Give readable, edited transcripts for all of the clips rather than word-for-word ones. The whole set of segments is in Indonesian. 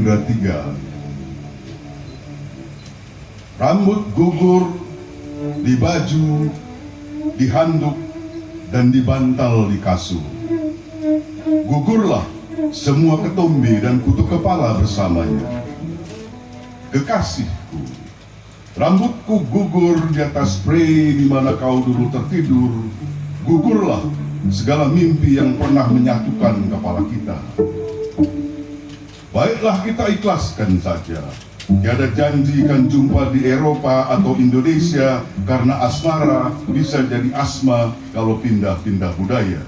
Indra Tiga. Rambut gugur di baju, di handuk, dan di bantal di kasur. Gugurlah semua ketombe dan kutu kepala bersamanya. Kekasihku, rambutku gugur di atas prei di mana kau dulu tertidur. Gugurlah segala mimpi yang pernah menyatukan kepala kita. Baiklah kita ikhlaskan saja. Tiada janji kan jumpa di Eropa atau Indonesia, karena asmara bisa jadi asma kalau pindah-pindah budaya.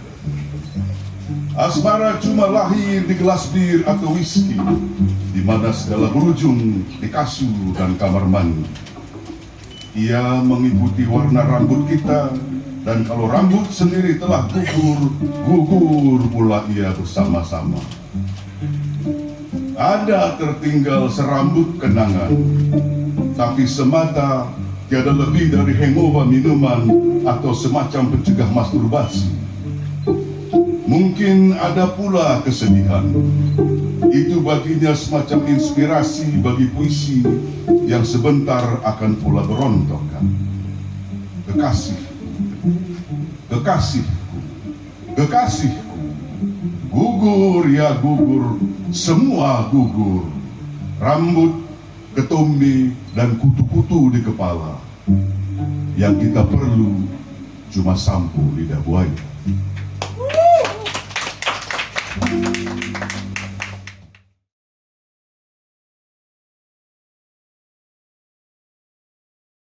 Asmara cuma lahir di gelas bir atau whisky, di mana segala berujung di kasur dan kamar mandi. Ia mengikuti warna rambut kita, dan kalau rambut sendiri telah gugur, gugur pula ia bersama-sama. Ada tertinggal serambut kenangan, tapi semata tiada lebih dari hangover minuman atau semacam pencegah masturbasi. Mungkin ada pula kesedihan. Itu baginya semacam inspirasi bagi puisi yang sebentar akan pula berontokan. Kekasihku, kekasihku, kekasihku, gugur ya gugur, semua gugur. Rambut, ketombe, dan kutu-kutu di kepala. Yang kita perlu cuma sampo lidah buaya.